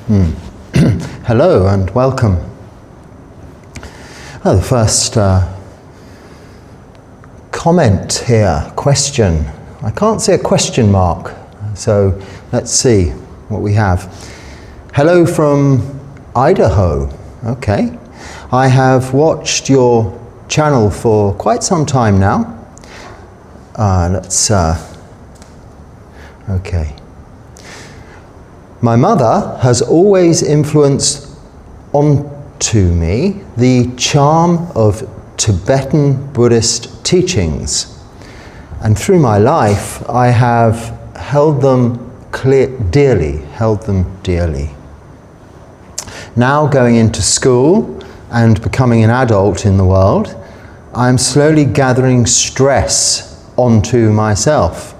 Hello and welcome. The first comment here, question. I can't see a question mark, so let's see what we have. Hello from Idaho. Okay. I have watched your channel for quite some time now. Okay. My mother has always influenced onto me the charm of Tibetan Buddhist teachings, and through my life I have held them dearly. Now going into school and becoming an adult in the world, I'm slowly gathering stress onto myself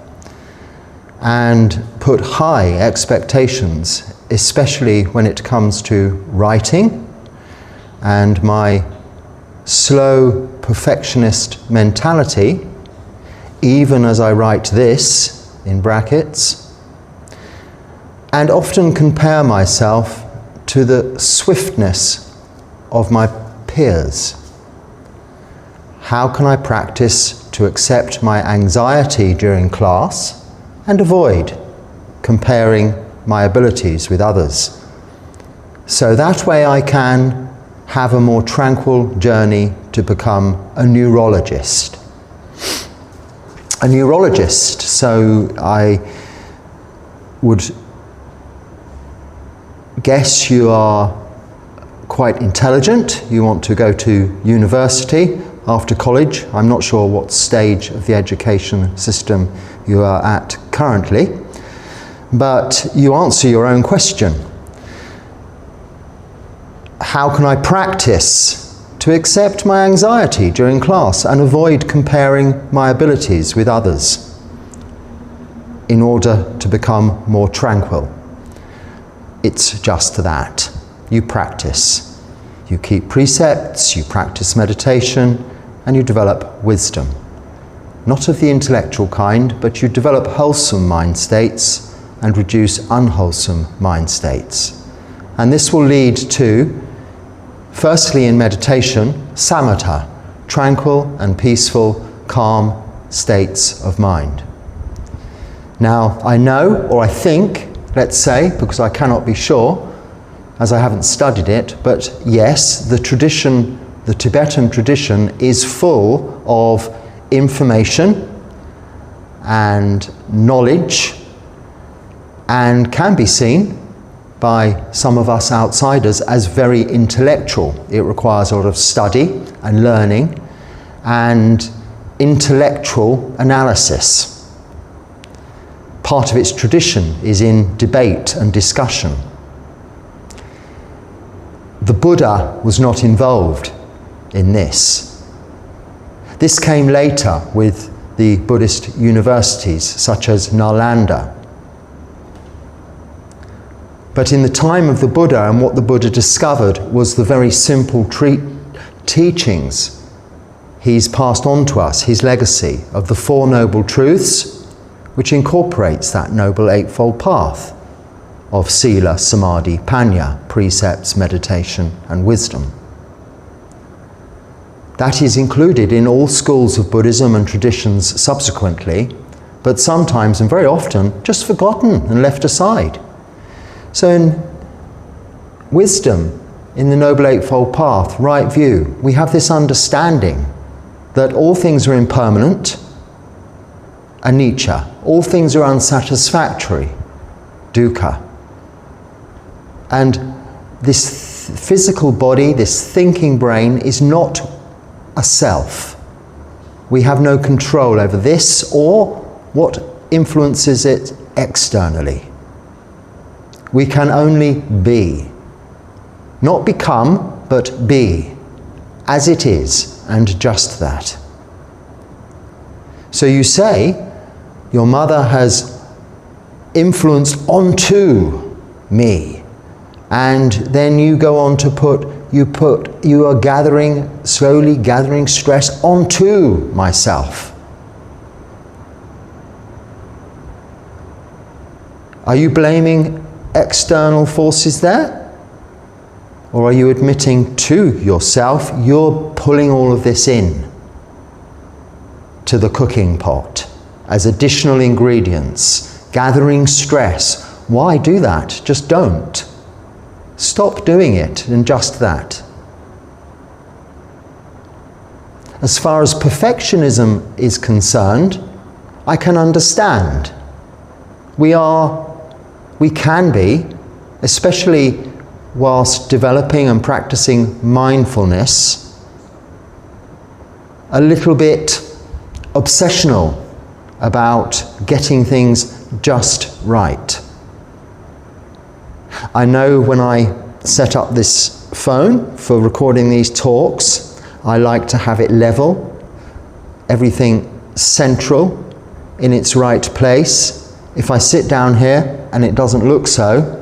and put high expectations, especially when it comes to writing, and my slow perfectionist mentality, even as I write this in brackets, and often compare myself to the swiftness of my peers. How can I practice to accept my anxiety during class and avoid comparing my abilities with others, so that way I can have a more tranquil journey to become a neurologist. So I would guess you are quite intelligent. You want to go to university after college. I'm not sure what stage of the education system you are at currently, but you answer your own question. How can I practice to accept my anxiety during class and avoid comparing my abilities with others in order to become more tranquil? It's just that. You practice. You keep precepts, you practice meditation, and you develop wisdom. Not of the intellectual kind, but you develop wholesome mind states and reduce unwholesome mind states. And this will lead to, firstly in meditation, samatha, tranquil and peaceful, calm states of mind. Now, I know, or I think, let's say, because I cannot be sure, as I haven't studied it, but yes, the Tibetan tradition is full of information and knowledge, and can be seen by some of us outsiders as very intellectual. It requires a lot of study and learning and intellectual analysis. Part of its tradition is in debate and discussion. The Buddha was not involved in this. This came later with the Buddhist universities such as Nalanda. But in the time of the Buddha, and what the Buddha discovered was the very simple teachings he's passed on to us, his legacy of the Four Noble Truths, which incorporates that Noble Eightfold Path of Sila, Samadhi, Panya, precepts, meditation and wisdom. That is included in all schools of Buddhism and traditions subsequently, but sometimes and very often just forgotten and left aside. So in wisdom, in the Noble Eightfold Path, right view, we have this understanding that all things are impermanent, anicca, all things are unsatisfactory, dukkha. And this physical body, this thinking brain, is not a self. We have no control over this or what influences it externally. We can only be. Not become, but be, as it is, and just that. So you say, your mother has influenced onto me, and then you go on to you are slowly gathering stress onto myself. Are you blaming external forces there? Or are you admitting to yourself, you're pulling all of this in to the cooking pot as additional ingredients, gathering stress? Why do that? Just don't. Stop doing it and just that. As far as perfectionism is concerned, I can understand. We can be, especially whilst developing and practicing mindfulness, a little bit obsessional about getting things just right. I know when I set up this phone for recording these talks, I like to have it level, everything central, in its right place. If I sit down here and it doesn't look so,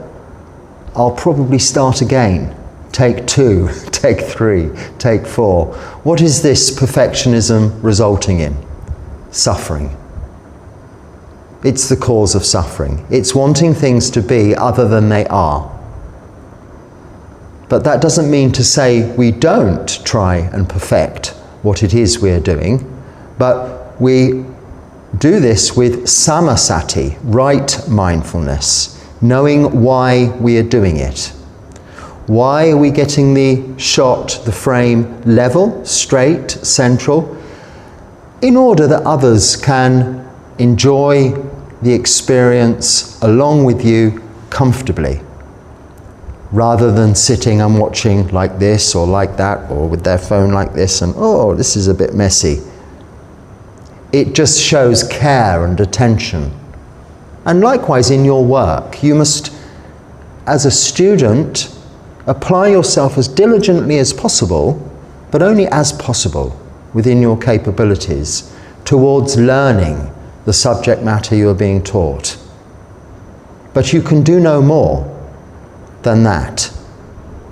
I'll probably start again. Take 2, take 3, take 4. What is this perfectionism resulting in? Suffering. It's the cause of suffering. It's wanting things to be other than they are. But that doesn't mean to say we don't try and perfect what it is we're doing, but we do this with samasati, right mindfulness, knowing why we are doing it. Why are we getting the shot, the frame level, straight, central? In order that others can enjoy the experience along with you comfortably, rather than sitting and watching like this or like that, or with their phone like this and, oh, this is a bit messy. It just shows care and attention. And likewise in your work, you must, as a student, apply yourself as diligently as possible, but only as possible within your capabilities, towards learning the subject matter you are being taught. But you can do no more than that.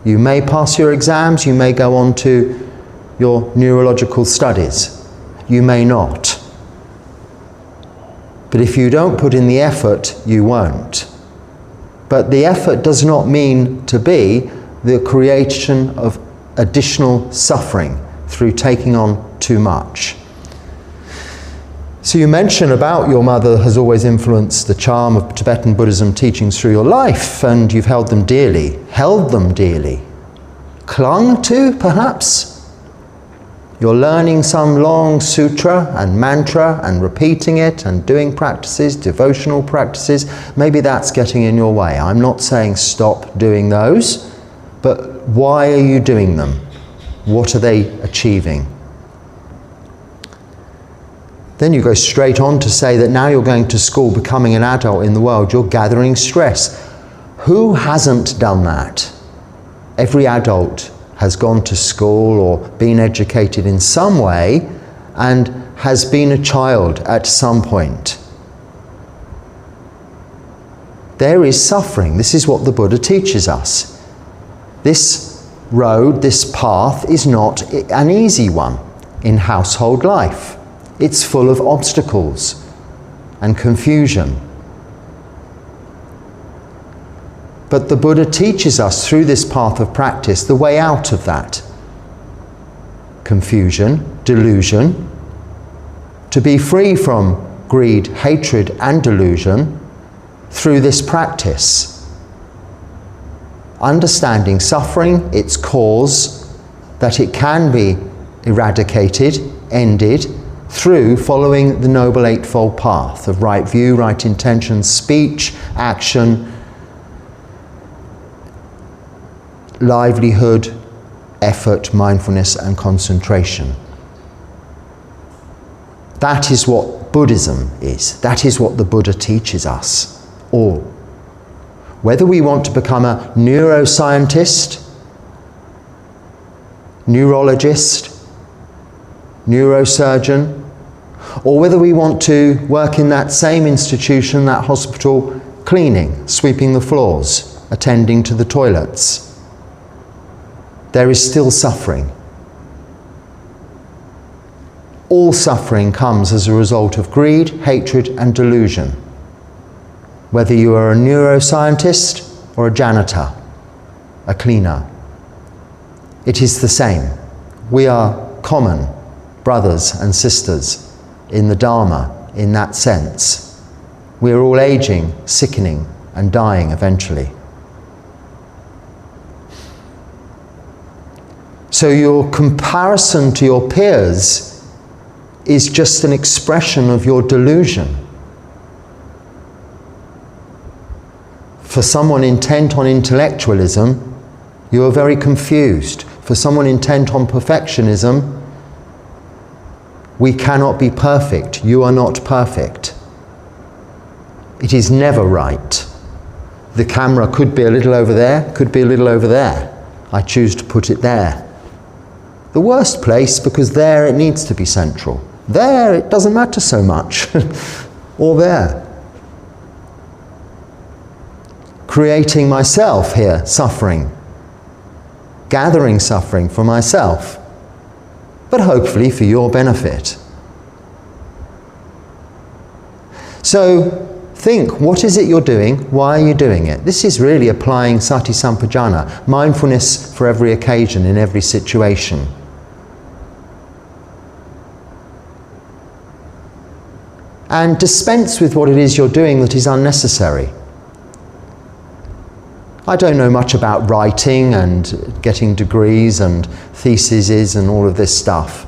You may pass your exams, you may go on to your neurological studies, you may not. But if you don't put in the effort, you won't. But the effort does not mean to be the creation of additional suffering through taking on too much. So you mention about your mother has always influenced the charm of Tibetan Buddhism teachings through your life, and you've held them dearly, clung to, perhaps. You're learning some long sutra and mantra and repeating it and doing practices, devotional practices. Maybe that's getting in your way. I'm not saying stop doing those, but why are you doing them? What are they achieving? Then you go straight on to say that now you're going to school, becoming an adult in the world, you're gathering stress. Who hasn't done that? Every adult has gone to school or been educated in some way and has been a child at some point. There is suffering. This is what the Buddha teaches us. This road, this path is not an easy one in household life. It's full of obstacles and confusion. But the Buddha teaches us through this path of practice the way out of that confusion, delusion, to be free from greed, hatred and delusion through this practice. Understanding suffering, its cause, that it can be eradicated, ended, through following the Noble Eightfold Path of right view, right intention, speech, action, livelihood, effort, mindfulness and concentration. That is what Buddhism is. That is what the Buddha teaches us all. Whether we want to become a neuroscientist, neurologist, neurosurgeon, or whether we want to work in that same institution, that hospital, cleaning, sweeping the floors, attending to the toilets, there is still suffering. All suffering comes as a result of greed, hatred and delusion. whether you are a neuroscientist or a janitor, a cleaner. It is the same. We are common brothers and sisters in the Dharma in that sense. We are all aging, sickening, and dying eventually. So your comparison to your peers is just an expression of your delusion. For someone intent on intellectualism, you are very confused. For someone intent on perfectionism, we cannot be perfect. You are not perfect. It is never right. The camera could be a little over there, could be a little over there. I choose to put it there. The worst place, because there it needs to be central. There it doesn't matter so much. Or there. Creating myself here, suffering. Gathering suffering for myself. But hopefully for your benefit. So think, what is it you're doing? Why are you doing it? This is really applying sati sampajana, mindfulness for every occasion, in every situation. And dispense with what it is you're doing that is unnecessary. I don't know much about writing and getting degrees and theses and all of this stuff.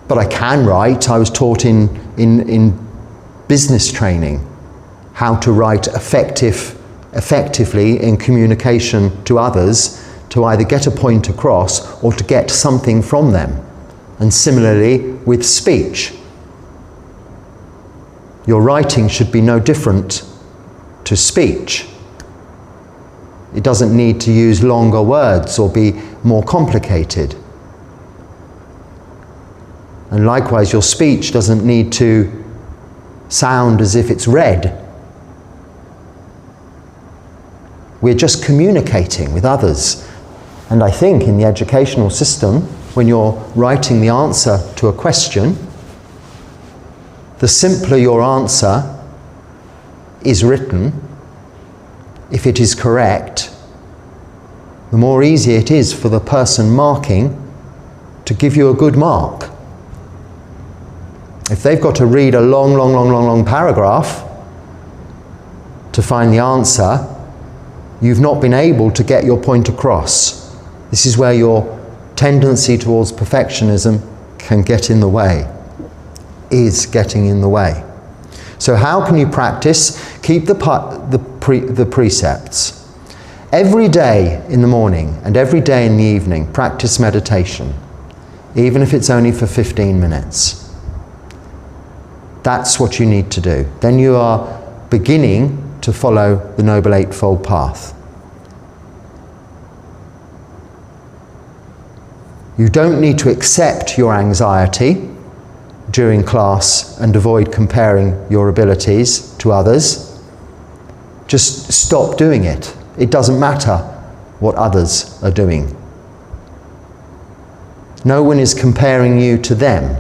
But I can write. I was taught in business training how to write effectively in communication to others, to either get a point across or to get something from them. And similarly with speech. Your writing should be no different to speech. It doesn't need to use longer words or be more complicated. And likewise, your speech doesn't need to sound as if it's read. We're just communicating with others. And I think in the educational system, when you're writing the answer to a question, the simpler your answer is written, if it is correct, the more easy it is for the person marking to give you a good mark. If they've got to read a long paragraph to find the answer, you've not been able to get your point across. This is where your tendency towards perfectionism can get in the way, is getting in the way. So how can you practice? Keep the precepts. Every day in the morning and every day in the evening, practice meditation, even if it's only for 15 minutes. That's what you need to do. Then you are beginning to follow the Noble Eightfold Path. You don't need to accept your anxiety during class and avoid comparing your abilities to others. Just stop doing it. It doesn't matter what others are doing. No one is comparing you to them.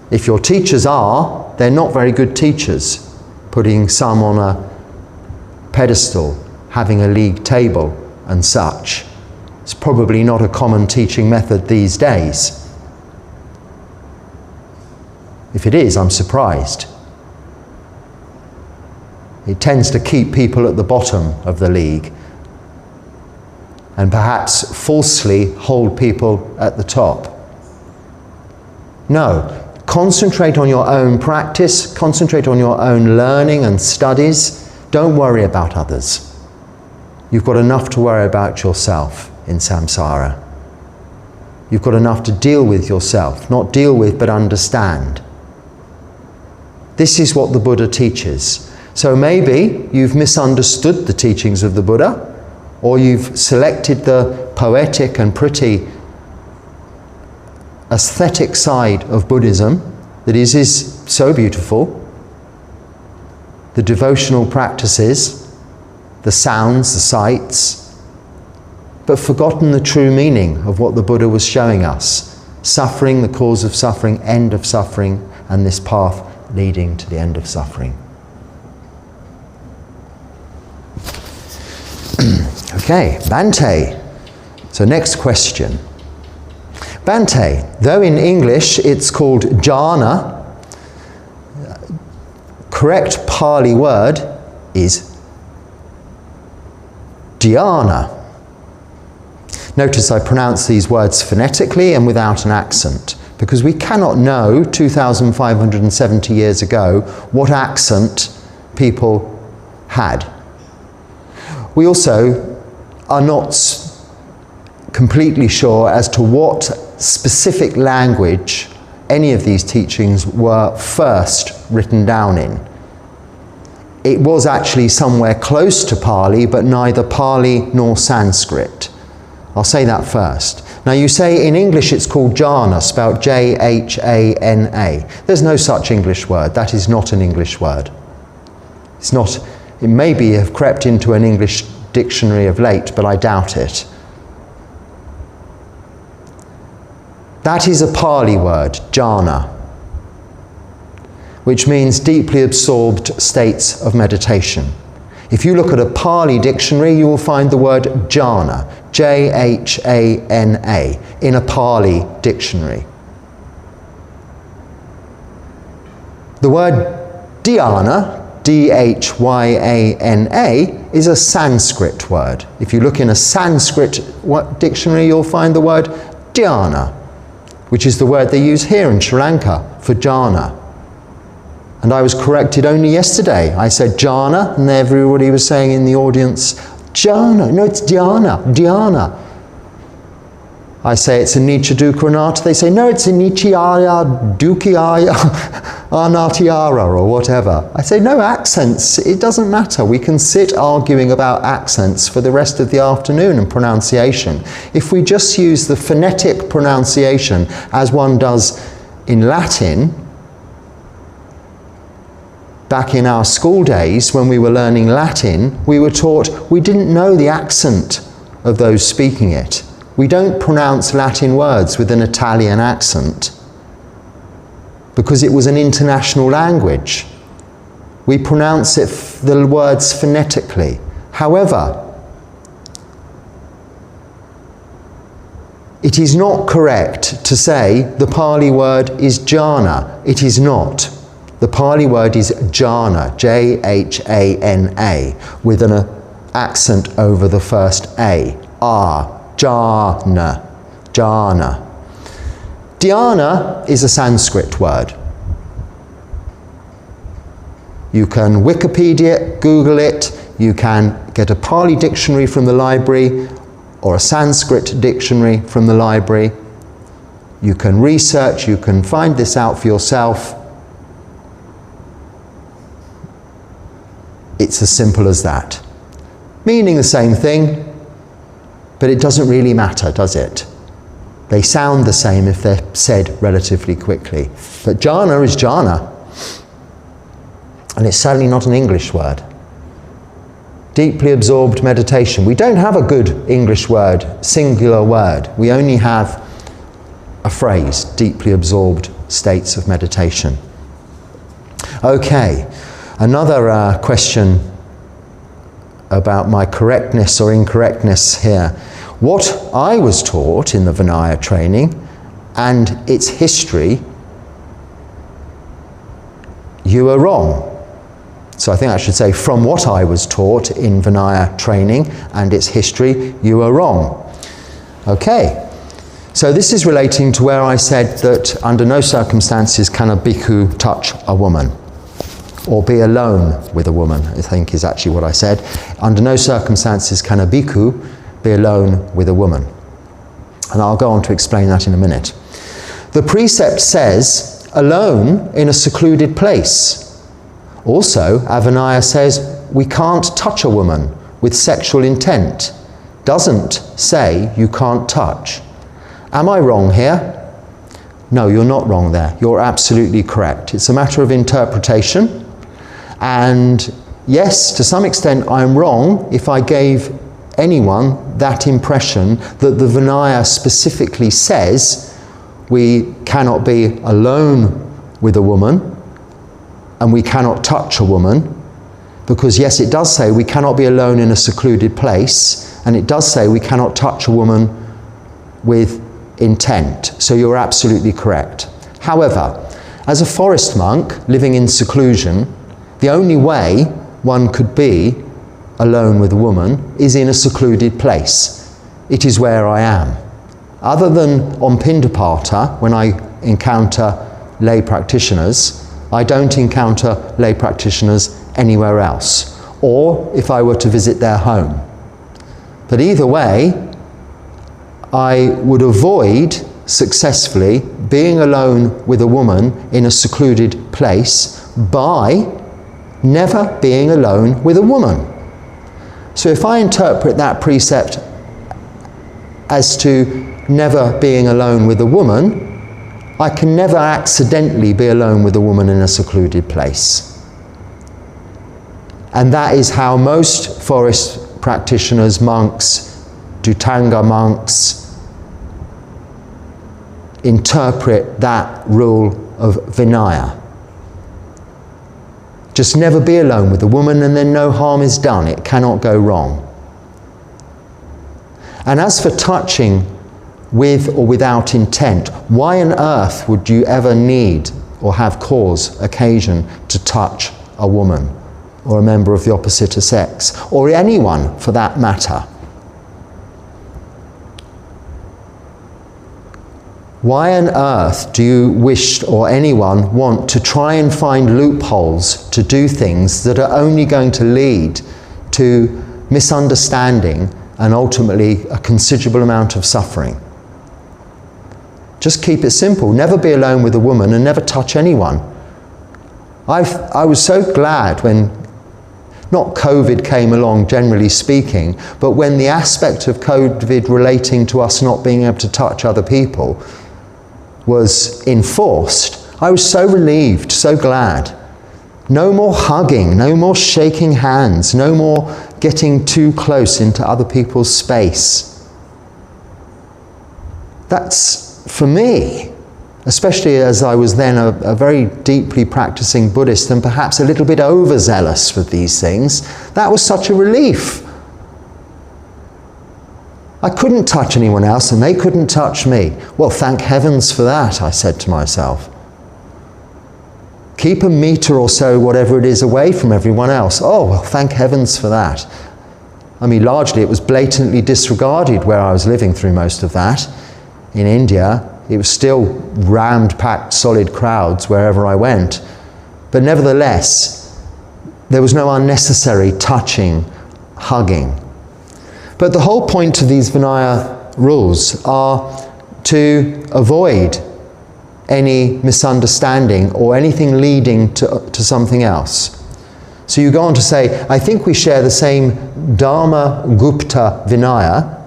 If your teachers are, they're not very good teachers, putting some on a pedestal, having a league table and such. It's probably not a common teaching method these days. If it is, I'm surprised. It tends to keep people at the bottom of the league and perhaps falsely hold people at the top. No, concentrate on your own practice, concentrate on your own learning and studies. Don't worry about others. You've got enough to worry about yourself in samsara. You've got enough to deal with yourself, not deal with but understand. This is what the Buddha teaches. So maybe you've misunderstood the teachings of the Buddha, or you've selected the poetic and pretty aesthetic side of Buddhism that is so beautiful. The devotional practices, the sounds, the sights, but forgotten the true meaning of what the Buddha was showing us. Suffering, the cause of suffering, end of suffering, and this path leading to the end of suffering. Okay, Bhante. So next question. Bhante, though in English it's called jhana, correct Pali word is dhyana. Notice I pronounce these words phonetically and without an accent, because we cannot know 2,570 years ago what accent people had. We also are not completely sure as to what specific language any of these teachings were first written down in. It was actually somewhere close to Pali, but neither Pali nor Sanskrit. I'll say that first. Now you say in English it's called jhana, spelled J-H-A-N-A. There's no such English word. That is not an English word. It's not, it maybe have crept into an English dictionary of late, but I doubt it. That is a Pali word, jhana, which means deeply absorbed states of meditation. If you look at a Pali dictionary, you will find the word jhana, J-H-A-N-A, in a Pali dictionary. The word dhyana, D-H-Y-A-N-A, is a Sanskrit word. If you look in a Sanskrit dictionary, you'll find the word dhyana, which is the word they use here in Sri Lanka for jhana. And I was corrected only yesterday. I said jhana, and everybody was saying in the audience, jhana. No, it's dhyana, dhyana. I say it's a Nicha Dukkha Anatta. They say, no, it's a Nichiyaya Dukkhiyaya Anattayara, or whatever. I say, no, accents, it doesn't matter. We can sit arguing about accents for the rest of the afternoon and pronunciation. If we just use the phonetic pronunciation as one does in Latin, back in our school days when we were learning Latin, we were taught we didn't know the accent of those speaking it. We don't pronounce Latin words with an Italian accent because it was an international language. We pronounce the words phonetically. However, it is not correct to say the Pali word is jhana. It is not. The Pali word is jhana, J-H-A-N-A, with an accent over the first A, jhana, jhana. Dhyana is a Sanskrit word. You can Wikipedia it, Google it, you can get a Pali dictionary from the library or a Sanskrit dictionary from the library. You can research, you can find this out for yourself. It's as simple as that. Meaning the same thing, but it doesn't really matter, does it? They sound the same if they're said relatively quickly. But jhana is jhana. And it's certainly not an English word. Deeply absorbed meditation. We don't have a good English word, singular word. We only have a phrase, deeply absorbed states of meditation. Okay, another question about my correctness or incorrectness here. What I was taught in the Vinaya training and its history, you are wrong. So I think I should say, from what I was taught in Vinaya training and its history, you are wrong. Okay, so this is relating to where I said that under no circumstances can a bhikkhu touch a woman, or be alone with a woman, I think is actually what I said. Under no circumstances can a bhikkhu be alone with a woman. And I'll go on to explain that in a minute. The precept says, alone in a secluded place. Also, Vinaya says, we can't touch a woman with sexual intent. Doesn't say you can't touch. Am I wrong here? No, you're not wrong there. You're absolutely correct. It's a matter of interpretation. And yes, to some extent I'm wrong if I gave anyone that impression that the Vinaya specifically says we cannot be alone with a woman and we cannot touch a woman, because yes, it does say we cannot be alone in a secluded place, and it does say we cannot touch a woman with intent. So you're absolutely correct. However, as a forest monk living in seclusion, the only way one could be alone with a woman is in a secluded place. It is where I am. Other than on Pindapata, when I encounter lay practitioners, I don't encounter lay practitioners anywhere else, or if I were to visit their home. But either way, I would avoid successfully being alone with a woman in a secluded place by never being alone with a woman. So if I interpret that precept as to never being alone with a woman, I can never accidentally be alone with a woman in a secluded place. And that is how most forest practitioners, monks, Dhutanga monks, interpret that rule of Vinaya. Just never be alone with a woman, and then no harm is done. It cannot go wrong. And as for touching with or without intent, why on earth would you ever need or have cause, occasion to touch a woman or a member of the opposite sex, or anyone for that matter? Why on earth do you wish, or anyone want, to try and find loopholes to do things that are only going to lead to misunderstanding and ultimately a considerable amount of suffering? Just keep it simple. Never be alone with a woman and never touch anyone. I was so glad when, not COVID came along generally speaking, but when the aspect of COVID relating to us not being able to touch other people was enforced, I was so relieved, so glad. No more hugging, no more shaking hands, no more getting too close into other people's space. That's, for me, especially as I was then a very deeply practicing Buddhist and perhaps a little bit overzealous with these things, that was such a relief. I couldn't touch anyone else and they couldn't touch me. Well, thank heavens for that, I said to myself. Keep a meter or so, whatever it is, away from everyone else. Oh, well, thank heavens for that. I mean, largely it was blatantly disregarded where I was living through most of that. In India, it was still rammed-packed, solid crowds wherever I went. But nevertheless, there was no unnecessary touching, hugging. But the whole point of these Vinaya rules are to avoid any misunderstanding or anything leading to something else. So you go on to say, I think we share the same Dharma Gupta Vinaya.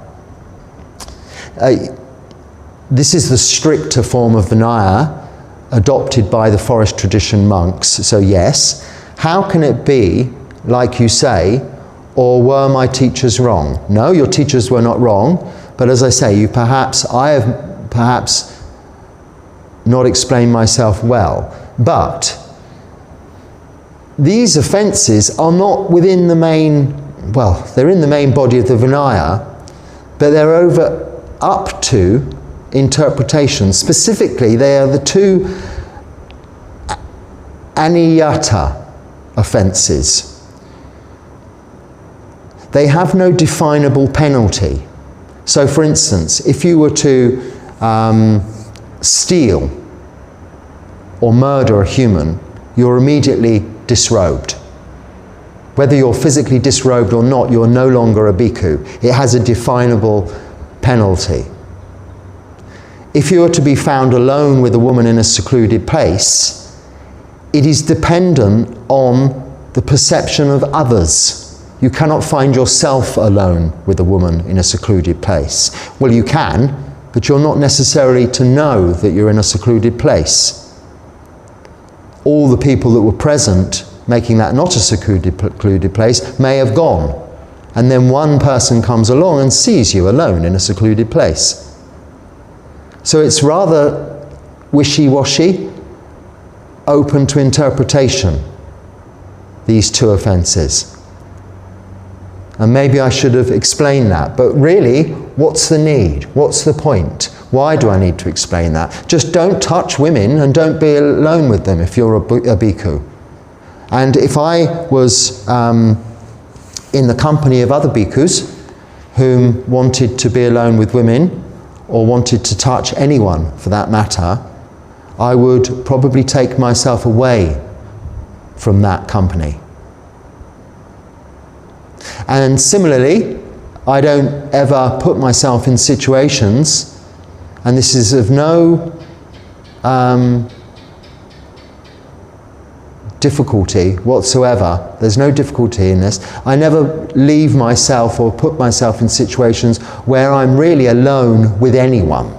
This is the stricter form of Vinaya adopted by the forest tradition monks, so yes. How can it be, like you say, or were my teachers wrong? No, your teachers were not wrong, but as I say, I have perhaps not explained myself well. But these offences are not within the main, well, they're in the main body of the Vinaya, but they're up to interpretation. Specifically, they are the two aniyata offences. They have no definable penalty. So, for instance, if you were to steal or murder a human, you're immediately disrobed. Whether you're physically disrobed or not, you're no longer a bhikkhu. It has a definable penalty. If you are to be found alone with a woman in a secluded place, it is dependent on the perception of others. You cannot find yourself alone with a woman in a secluded place. Well, you can, but you're not necessarily to know that you're in a secluded place. All the people that were present, making that not a secluded place, may have gone. And then one person comes along and sees you alone in a secluded place. So it's rather wishy-washy. open to interpretation, these two offences. And maybe I should have explained that. But really, what's the need? What's the point? Why do I need to explain that? Just don't touch women and don't be alone with them if you're a bhikkhu. And if I was in the company of other bhikkhus whom wanted to be alone with women or wanted to touch anyone for that matter, I would probably take myself away from that company. And similarly, I don't ever put myself in situations, and this is of no difficulty whatsoever. There's no difficulty in this. I never leave myself or put myself in situations where I'm really alone with anyone,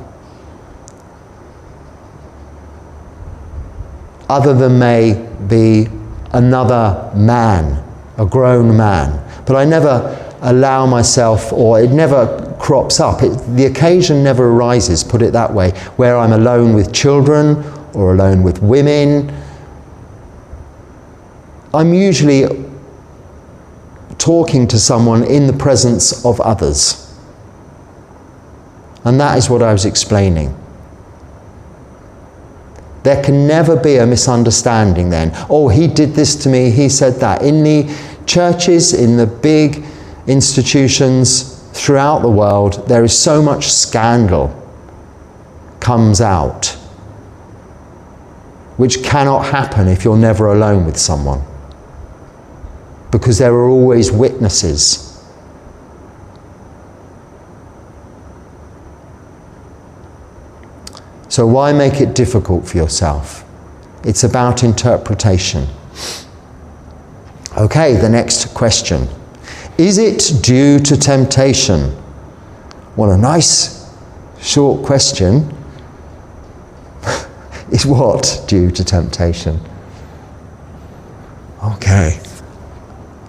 other than maybe another man, a grown man. But I never allow myself, or it never crops up. The occasion never arises, put it that way, where I'm alone with children or alone with women. I'm usually talking to someone in the presence of others. And that is what I was explaining. There can never be a misunderstanding then. Oh, he did this to me, he said that. In the churches, in the big institutions throughout the world, there is so much scandal comes out, which cannot happen if you're never alone with someone, because there are always witnesses. So why make it difficult for yourself? It's about interpretation. Okay, the next question. Is it due to temptation? Well, a nice short question. Is what due to temptation? Okay,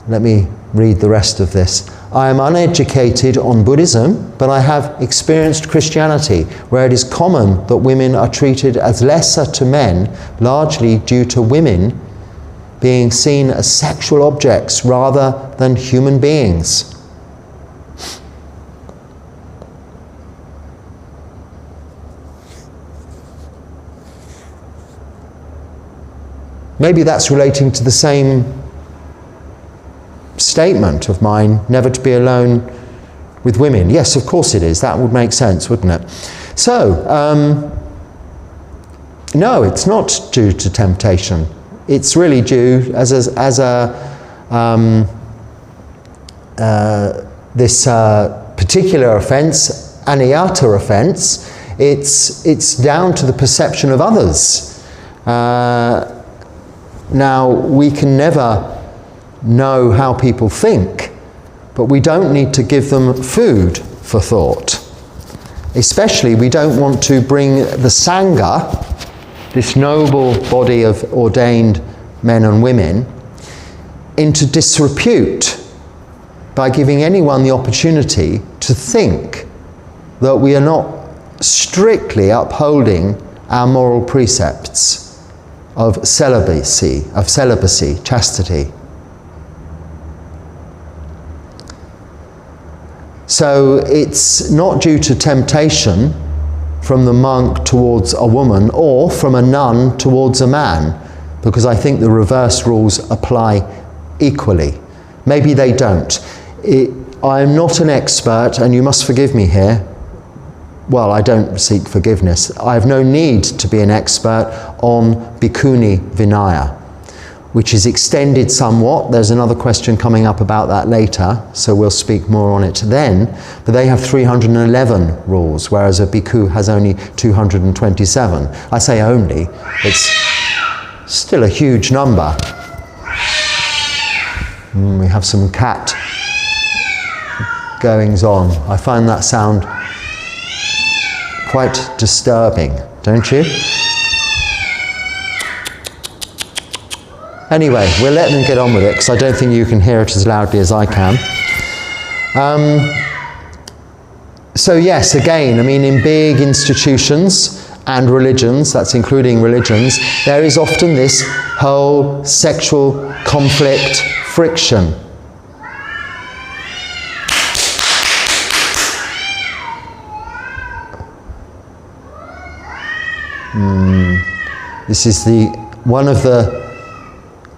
let me read the rest of this. I am uneducated on Buddhism, but I have experienced Christianity, where it is common that women are treated as lesser to men, largely due to women being seen as sexual objects rather than human beings. Maybe that's relating to the same statement of mine, never to be alone with women. Yes, of course it is. That would make sense, wouldn't it? So, no, it's not due to temptation. It's really due this particular offence, aniyata offence. It's down to the perception of others. Now, we can never know how people think, but we don't need to give them food for thought. Especially, we don't want to bring the Sangha, this noble body of ordained men and women, into disrepute by giving anyone the opportunity to think that we are not strictly upholding our moral precepts of celibacy, chastity. So it's not due to temptation from the monk towards a woman or from a nun towards a man, because I think the reverse rules apply equally. Maybe they don't. I'm not an expert, and you must forgive me here. Well, I don't seek forgiveness. I have no need to be an expert on Bhikkhuni Vinaya, which is extended somewhat. There's another question coming up about that later, so we'll speak more on it then. But they have 311 rules, whereas a bhikkhu has only 227. I say only, it's still a huge number. We have some cat goings on. I find that sound quite disturbing, don't you? Anyway, we'll let them get on with it, because I don't think you can hear it as loudly as I can. So yes, again, I mean, in big institutions, and religions, that's including religions, there is often this whole sexual conflict, friction. This is one of the,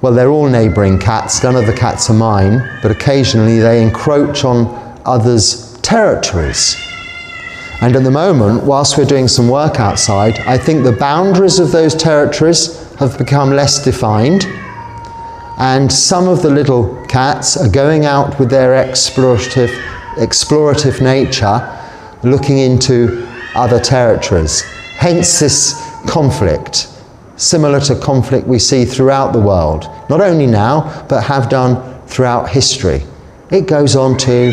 well, they're all neighbouring cats, none of the cats are mine, but occasionally they encroach on others' territories. And at the moment, whilst we're doing some work outside, I think the boundaries of those territories have become less defined, and some of the little cats are going out with their explorative nature, looking into other territories. Hence this conflict, similar to conflict we see throughout the world, not only now, but have done throughout history. It goes on too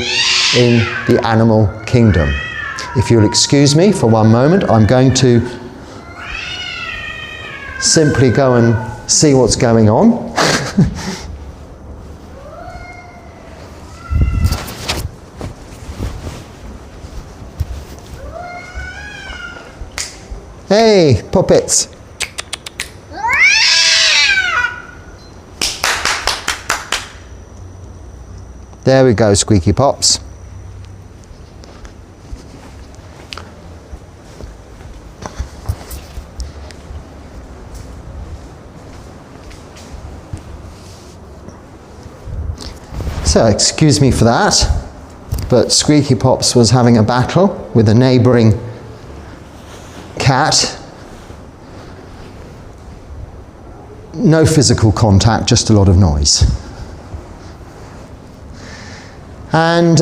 in the animal kingdom. If you'll excuse me for one moment, I'm going to simply go and see what's going on. Hey, puppets. There we go, Squeaky Pops. So, excuse me for that, but Squeaky Pops was having a battle with a neighbouring cat. No physical contact, just a lot of noise. And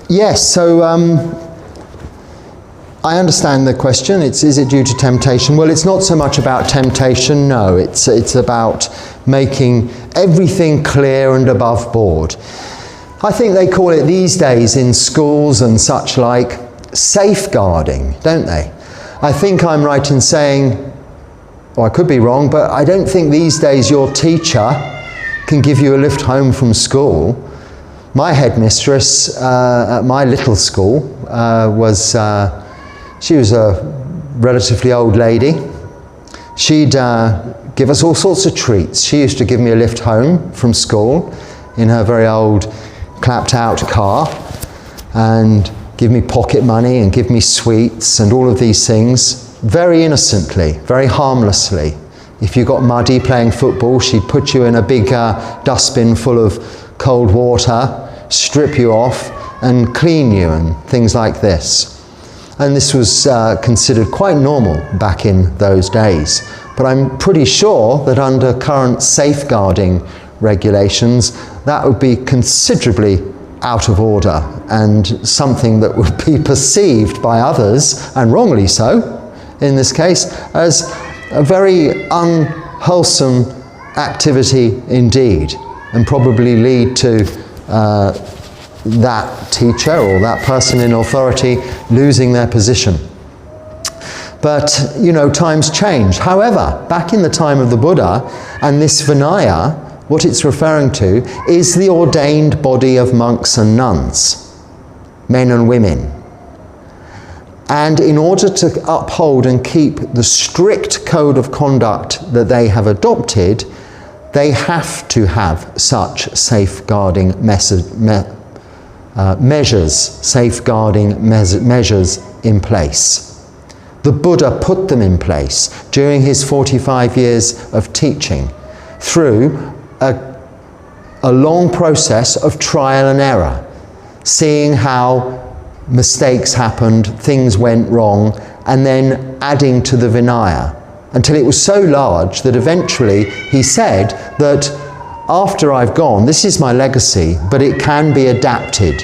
yes, so I understand the question. Is it due to temptation? Well, it's not so much about temptation, no. It's about making everything clear and above board. I think they call it these days in schools and such like safeguarding, don't they? I think I'm right in saying, or I could be wrong, but I don't think these days your teacher can give you a lift home from school. My headmistress at my little school she was a relatively old lady. She'd give us all sorts of treats. She used to give me a lift home from school in her very old clapped out car and give me pocket money and give me sweets and all of these things very innocently, very harmlessly. If you got muddy playing football, she'd put you in a big dustbin full of cold water, strip you off and clean you and things like this. And this was considered quite normal back in those days. But I'm pretty sure that under current safeguarding regulations, that would be considerably out of order and something that would be perceived by others, and wrongly so in this case, as a very unwholesome activity indeed, and probably lead to that teacher or that person in authority losing their position. But, you know, times change. However, back in the time of the Buddha, and this Vinaya, what it's referring to is the ordained body of monks and nuns, men and women. And in order to uphold and keep the strict code of conduct that they have adopted, they have to have such safeguarding measures in place. The Buddha put them in place during his 45 years of teaching through a long process of trial and error, seeing how mistakes happened, things went wrong, and then adding to the Vinaya until it was so large that eventually he said that after I've gone, this is my legacy, but it can be adapted,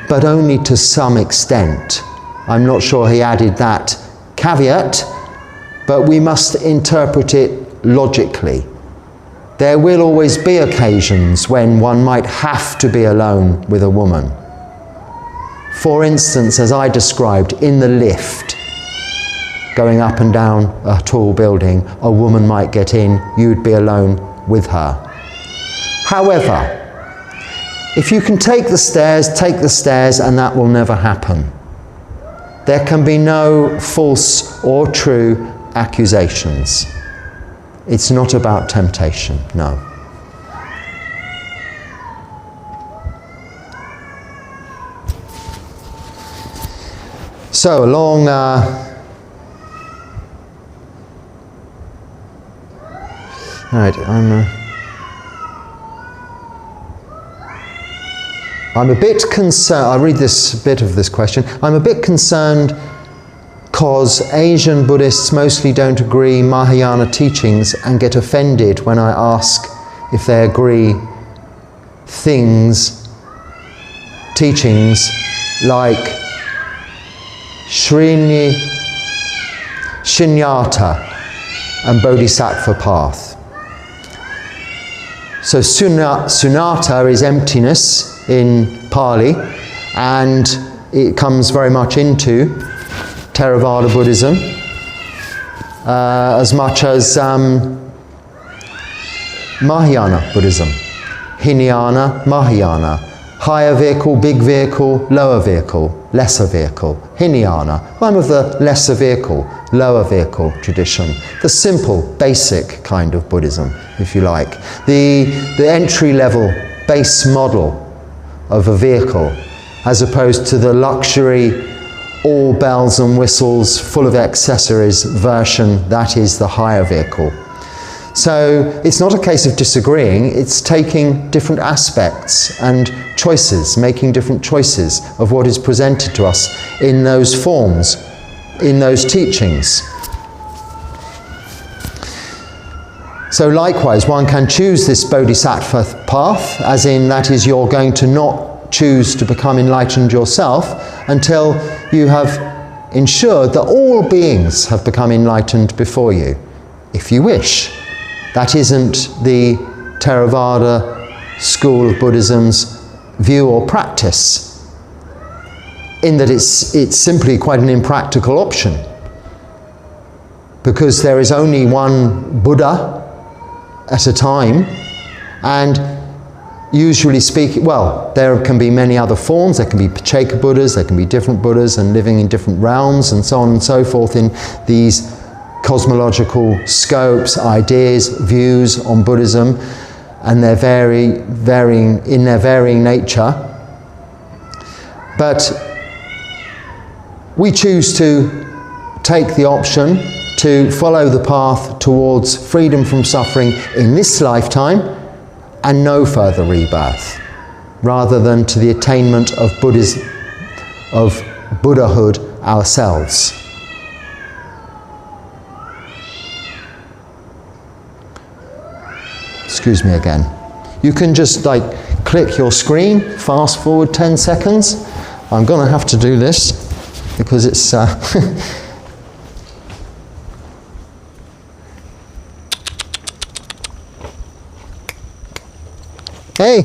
but only to some extent. I'm not sure he added that caveat, but we must interpret it logically. There will always be occasions when one might have to be alone with a woman. For instance, as I described, in the lift, going up and down a tall building, a woman might get in, you'd be alone with her. However, if you can take the stairs, and that will never happen. there can be no false or true accusations. It's not about temptation, no. So along right, I'm a bit concerned. I'll read this bit of this question. I'm a bit concerned because Asian Buddhists mostly don't agree Mahayana teachings and get offended when I ask if they agree teachings like Shunyata and Bodhisattva path. So Sunyata is emptiness in Pali, and it comes very much into Theravada Buddhism, as much as Mahayana Buddhism. Hinayana, Mahayana. Higher vehicle, big vehicle, lower vehicle, lesser vehicle. Hinayana, I'm of the lesser vehicle, lower vehicle tradition. The simple, basic kind of Buddhism, if you like. The entry-level base model of a vehicle, as opposed to the luxury, all bells and whistles, full of accessories version, that is the higher vehicle. So it's not a case of disagreeing, it's taking different aspects and choices, making different choices of what is presented to us in those forms, in those teachings. So likewise, one can choose this Bodhisattva path, as in that is you're going to not choose to become enlightened yourself until you have ensured that all beings have become enlightened before you, if you wish. That isn't the Theravada school of Buddhism's view or practice, in that it's simply quite an impractical option, because there is only one Buddha at a time, and usually speaking, well, there can be many other forms. There can be Pacceka Buddhas, there can be different Buddhas and living in different realms and so on and so forth in these cosmological scopes, ideas, views on Buddhism, and they're varying in their varying nature. But we choose to take the option to follow the path towards freedom from suffering in this lifetime and no further rebirth, rather than to the attainment of Buddhahood ourselves. Excuse me again. You can just click your screen, fast forward 10 seconds. I'm going to have to do this because it's Hey!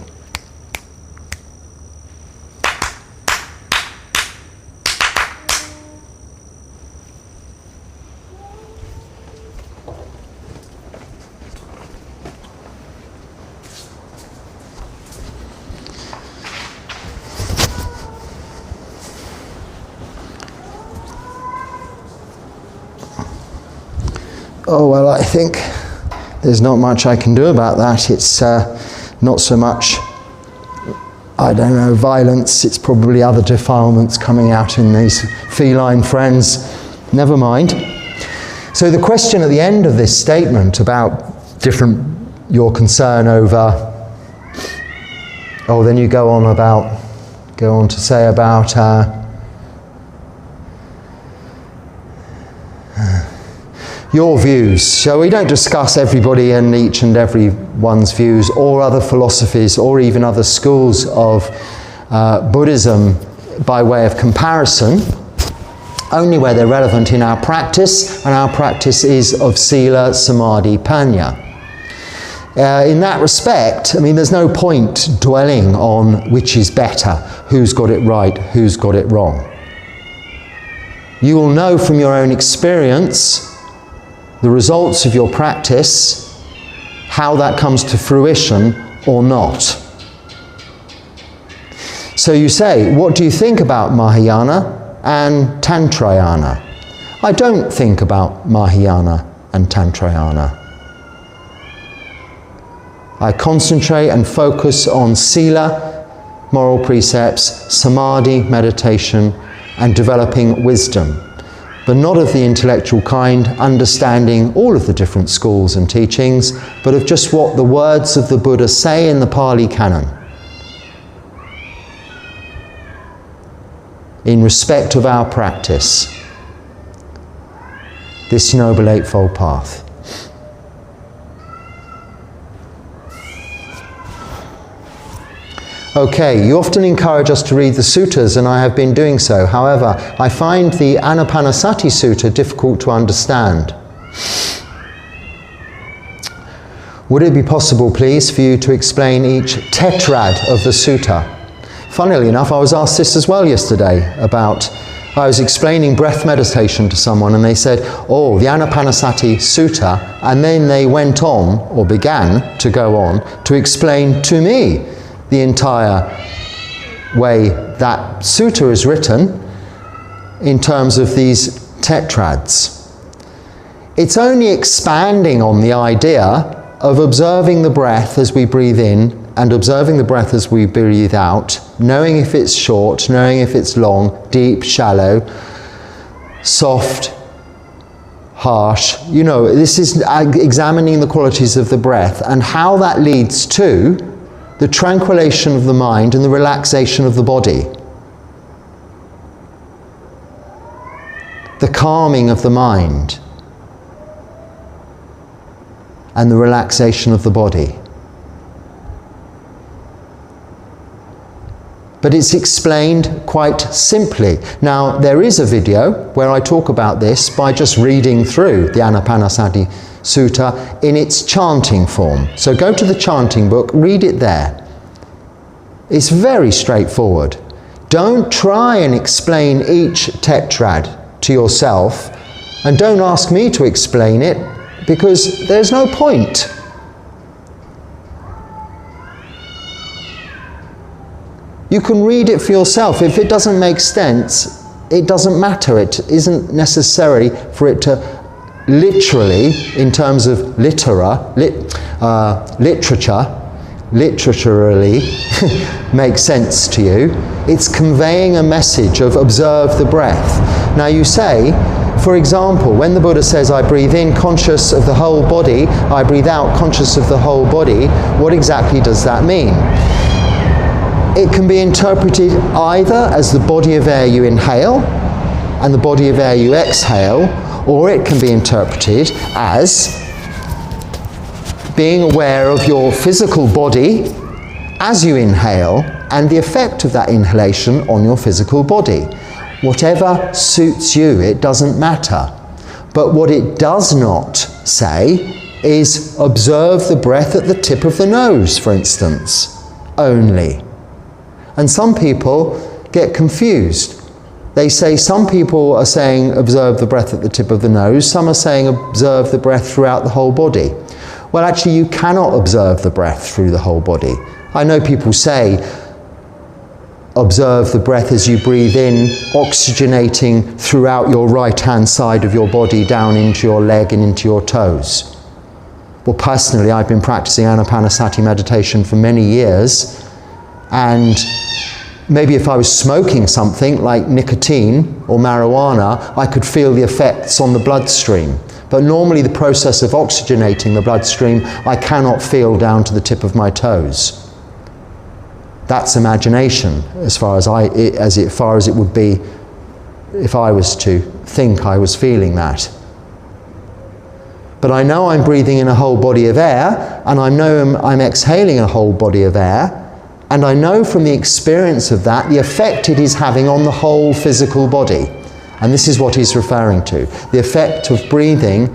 Oh, well, I think there's not much I can do about that. It's not so much, I don't know, violence. It's probably other defilements coming out in these feline friends. Never mind. So the question at the end of this statement about your concern over, then you go on to say about your views. So we don't discuss everybody and each and every one's views, or other philosophies, or even other schools of Buddhism by way of comparison, only where they're relevant in our practice, and our practice is of Sila, Samadhi, Panya. In that respect, there's no point dwelling on which is better, who's got it right, who's got it wrong. You will know from your own experience the results of your practice, how that comes to fruition or not. So you say, what do you think about Mahayana? and Tantrayana. I don't think about Mahayana and Tantrayana. I concentrate and focus on sila, moral precepts, samadhi, meditation, and developing wisdom, but not of the intellectual kind, understanding all of the different schools and teachings, but of just what the words of the Buddha say in the Pali Canon, in respect of our practice, this Noble Eightfold Path. Okay, you often encourage us to read the suttas, and I have been doing so. However, I find the Anapanasati Sutta difficult to understand. Would it be possible, please, for you to explain each tetrad of the sutta? Funnily enough, I was asked this as well yesterday about, I was explaining breath meditation to someone and they said, oh, the Anapanasati Sutta, and then they went on, or began to go on, to explain to me the entire way that sutta is written in terms of these tetrads. It's only expanding on the idea of observing the breath as we breathe in and observing the breath as we breathe out, knowing if it's short, knowing if it's long, deep, shallow, soft, harsh. You know, this is examining the qualities of the breath and how that leads to the tranquilization of the mind and the relaxation of the body. The calming of the mind and the relaxation of the body. But it's explained quite simply. Now, there is a video where I talk about this by just reading through the Anapanasati Sutta in its chanting form. So go to the chanting book, read it there. It's very straightforward. Don't try and explain each tetrad to yourself, and don't ask me to explain it, because there's no point. You can read it for yourself. If it doesn't make sense, it doesn't matter. It isn't necessary for it to literally, in terms of literaturally make sense to you. It's conveying a message of observe the breath. Now you say, for example, when the Buddha says, I breathe in conscious of the whole body, I breathe out conscious of the whole body, what exactly does that mean? It can be interpreted either as the body of air you inhale and the body of air you exhale, or it can be interpreted as being aware of your physical body as you inhale and the effect of that inhalation on your physical body. Whatever suits you, it doesn't matter. But what it does not say is observe the breath at the tip of the nose, for instance, only. And some people get confused. They say some people are saying observe the breath at the tip of the nose, some are saying observe the breath throughout the whole body. Well, actually, you cannot observe the breath through the whole body. I know people say observe the breath as you breathe in, oxygenating throughout your right-hand side of your body down into your leg and into your toes. Well, personally, I've been practicing Anapanasati meditation for many years, and maybe if I was smoking something like nicotine or marijuana, I could feel the effects on the bloodstream. But normally the process of oxygenating the bloodstream, I cannot feel down to the tip of my toes. That's imagination, as far as it would be if I was to think I was feeling that. But I know I'm breathing in a whole body of air, and I know I'm exhaling a whole body of air, and I know from the experience of that the effect it is having on the whole physical body. And this is what he's referring to, the effect of breathing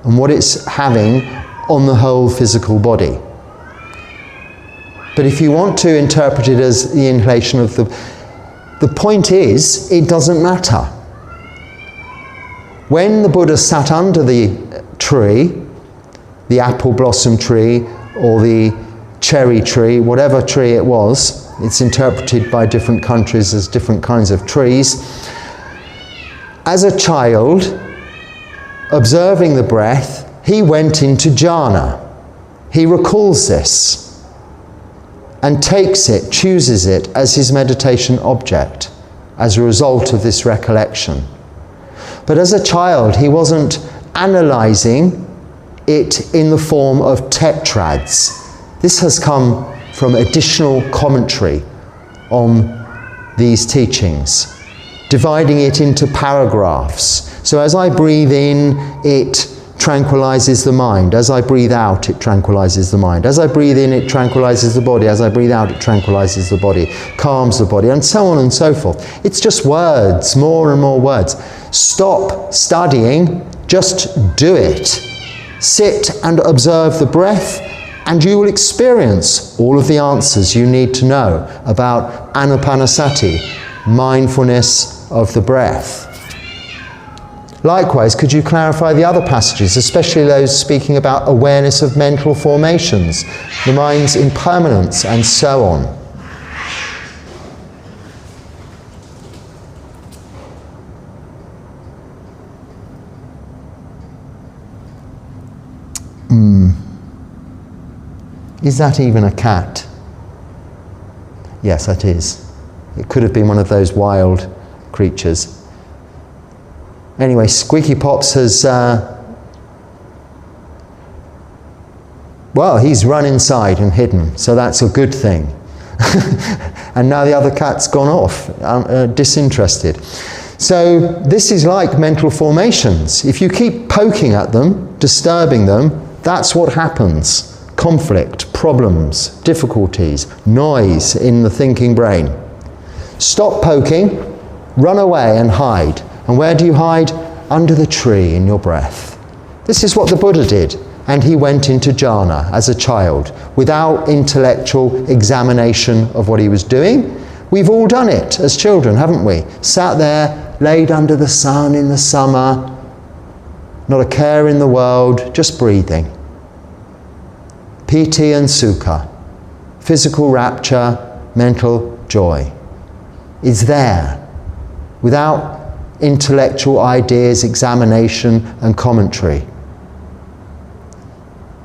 and what it's having on the whole physical body. But if you want to interpret it as the inhalation of the point is, it doesn't matter. When the Buddha sat under the tree, the apple blossom tree or the cherry tree, whatever tree it was, it's interpreted by different countries as different kinds of trees. As a child, observing the breath, he went into jhana. He recalls this and takes it, chooses it as his meditation object as a result of this recollection. But as a child, he wasn't analysing it in the form of tetrads. This has come from additional commentary on these teachings, dividing it into paragraphs. So as I breathe in, it tranquilizes the mind. As I breathe out, it tranquilizes the mind. As I breathe in, it tranquilizes the body. As I breathe out, it tranquilizes the body, calms the body, and so on and so forth. It's just words, more and more words. Stop studying, just do it. Sit and observe the breath, and you will experience all of the answers you need to know about anapanasati, mindfulness of the breath. Likewise, could you clarify the other passages, especially those speaking about awareness of mental formations, the mind's impermanence, and so on? Is that even a cat? Yes, that is. It could have been one of those wild creatures. Anyway, Squeaky Pops has, well, he's run inside and hidden, so that's a good thing. And now the other cat's gone off, disinterested. So this is like mental formations. If you keep poking at them, disturbing them, that's what happens. Conflict, problems, difficulties, noise in the thinking brain. Stop poking, run away and hide. And where do you hide? Under the tree in your breath. This is what the Buddha did. And he went into jhana as a child without intellectual examination of what he was doing. We've all done it as children, haven't we? Sat there, laid under the sun in the summer, not a care in the world, just breathing. Piti and sukha, physical rapture, mental joy, is there without intellectual ideas, examination and commentary.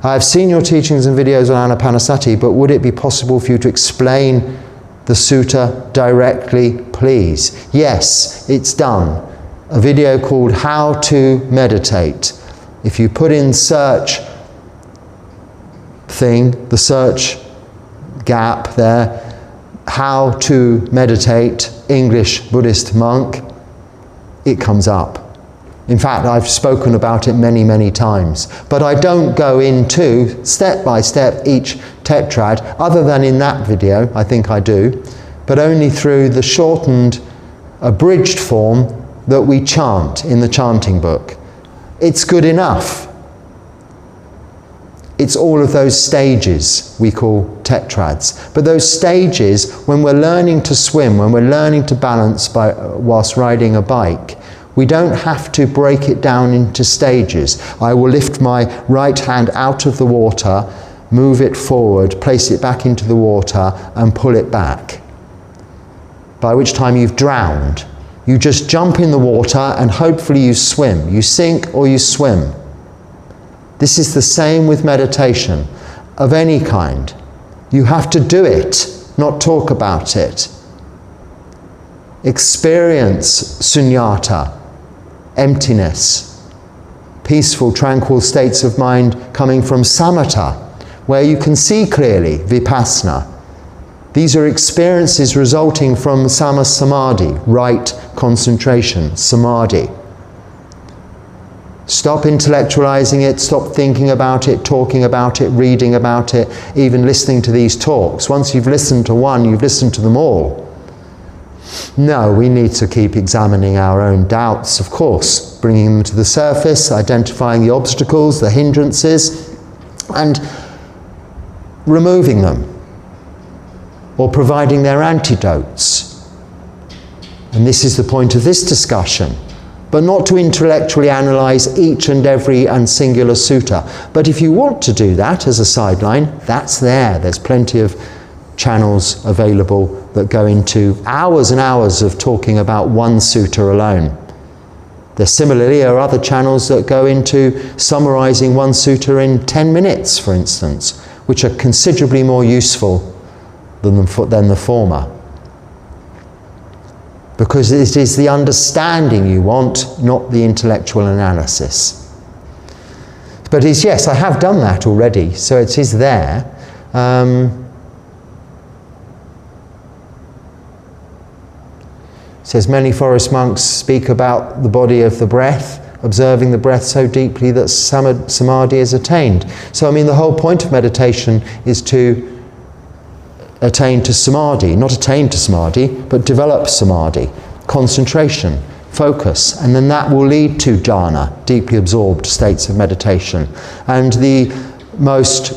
I have seen your teachings and videos on anapanasati, but would it be possible for you to explain the sutta directly, please? Yes, it's done. A video called How to Meditate. If you put in search thing, the search gap there, How to Meditate, English Buddhist Monk, it comes up. In fact, I've spoken about it many, many times, but I don't go into step by step each tetrad, other than in that video, I think I do, but only through the shortened, abridged form that we chant in the chanting book. It's good enough. It's all of those stages we call tetrads. But those stages, when we're learning to swim, when we're learning to balance whilst riding a bike, we don't have to break it down into stages. I will lift my right hand out of the water, move it forward, place it back into the water, and pull it back. By which time you've drowned. You just jump in the water and hopefully you swim. You sink or you swim. This is the same with meditation of any kind. You have to do it, not talk about it. Experience sunyata, emptiness, peaceful, tranquil states of mind coming from samatha, where you can see clearly, vipassana. These are experiences resulting from samadhi, right concentration, samadhi. Stop intellectualizing it, stop thinking about it, talking about it, reading about it, even listening to these talks. Once you've listened to one, you've listened to them all. No, we need to keep examining our own doubts, of course, bringing them to the surface, identifying the obstacles, the hindrances, and removing them, or providing their antidotes. And this is the point of this discussion. But not to intellectually analyse each and every and singular sutta. But if you want to do that as a sideline, that's there. There's plenty of channels available that go into hours and hours of talking about one sutta alone. There similarly are other channels that go into summarizing one sutta in 10 minutes, for instance, which are considerably more useful than the former. Because it is the understanding you want, not the intellectual analysis. But yes, I have done that already, so it is there. It says, many forest monks speak about the body of the breath, observing the breath so deeply that samadhi is attained. So, I mean, the whole point of meditation is to attain to samadhi, not attain to samadhi, but develop samadhi, concentration, focus, and then that will lead to jhana, deeply absorbed states of meditation. And the most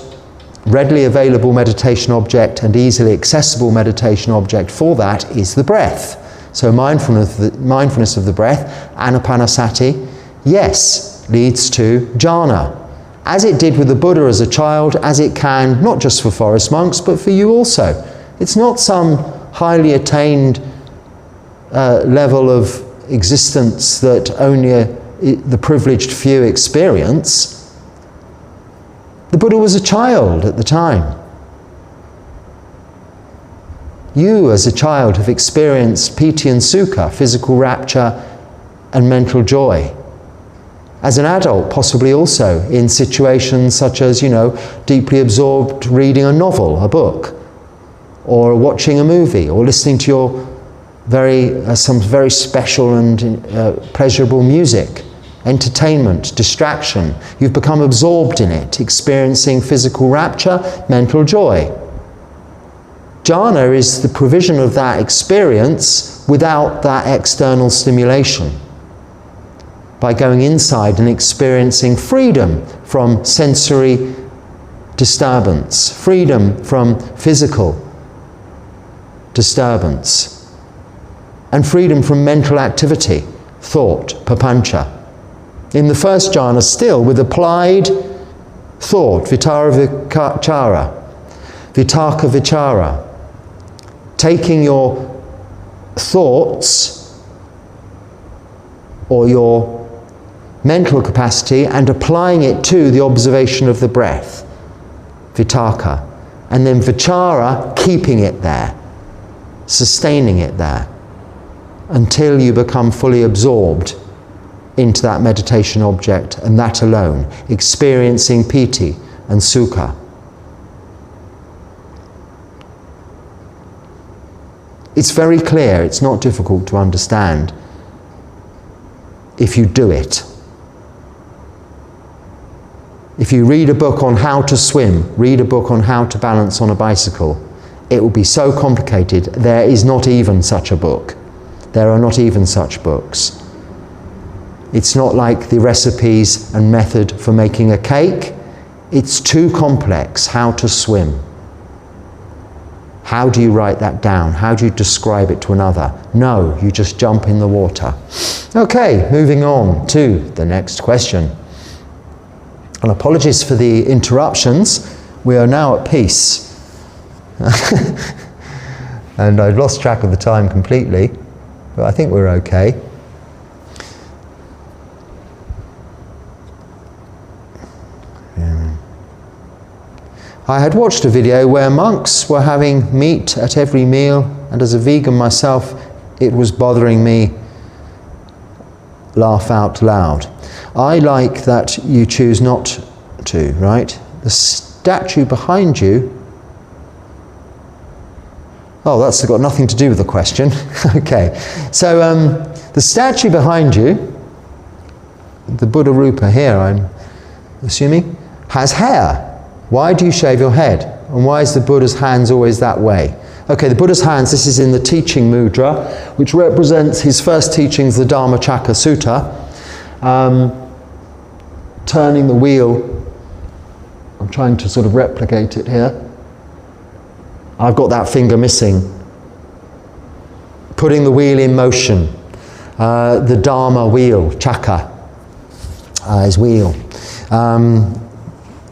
readily available meditation object and easily accessible meditation object for that is the breath. So mindfulness of the breath, anapanasati, yes, leads to jhana. As it did with the Buddha as a child, as it can, not just for forest monks, but for you also. It's not some highly attained level of existence that only the privileged few experience. The Buddha was a child at the time. You, as a child, have experienced piti and sukha, physical rapture and mental joy. As an adult, possibly also in situations such as, deeply absorbed reading a novel, a book, or watching a movie, or listening to your some very special and pleasurable music, entertainment, distraction. You've become absorbed in it, experiencing physical rapture, mental joy. Jhana is the provision of that experience without that external stimulation. By going inside and experiencing freedom from sensory disturbance, freedom from physical disturbance, and freedom from mental activity, thought, papancha. In the first jhana, still with applied thought, vitara vichara, vitaka vichara, taking your thoughts or your mental capacity and applying it to the observation of the breath, vitaka, and then vichara, keeping it there, sustaining it there, until you become fully absorbed into that meditation object and that alone, experiencing piti and sukha. It's very clear, it's not difficult to understand if you do it. If you read a book on how to swim, read a book on how to balance on a bicycle, it will be so complicated. There is not even such a book. There are not even such books. It's not like the recipes and method for making a cake. It's too complex. How to swim. How do you write that down? How do you describe it to another? No, you just jump in the water. Okay, moving on to the next question. And apologies for the interruptions. We are now at peace. And I've lost track of the time completely, but I think we're okay. I had watched a video where monks were having meat at every meal, and as a vegan myself, it was bothering me. Laugh out loud. I like that you choose not to, right? The statue behind you, oh, that's got nothing to do with the question. Okay, so the statue behind you, the Buddha Rupa here, I'm assuming, has hair. Why do you shave your head? And why is the Buddha's hands always that way? Okay, the Buddha's hands, this is in the teaching mudra, which represents his first teachings, the Dhammacakka Sutta. Turning the wheel, I'm trying to sort of replicate it here. I've got that finger missing. Putting the wheel in motion. The Dharma wheel, chakra, is wheel.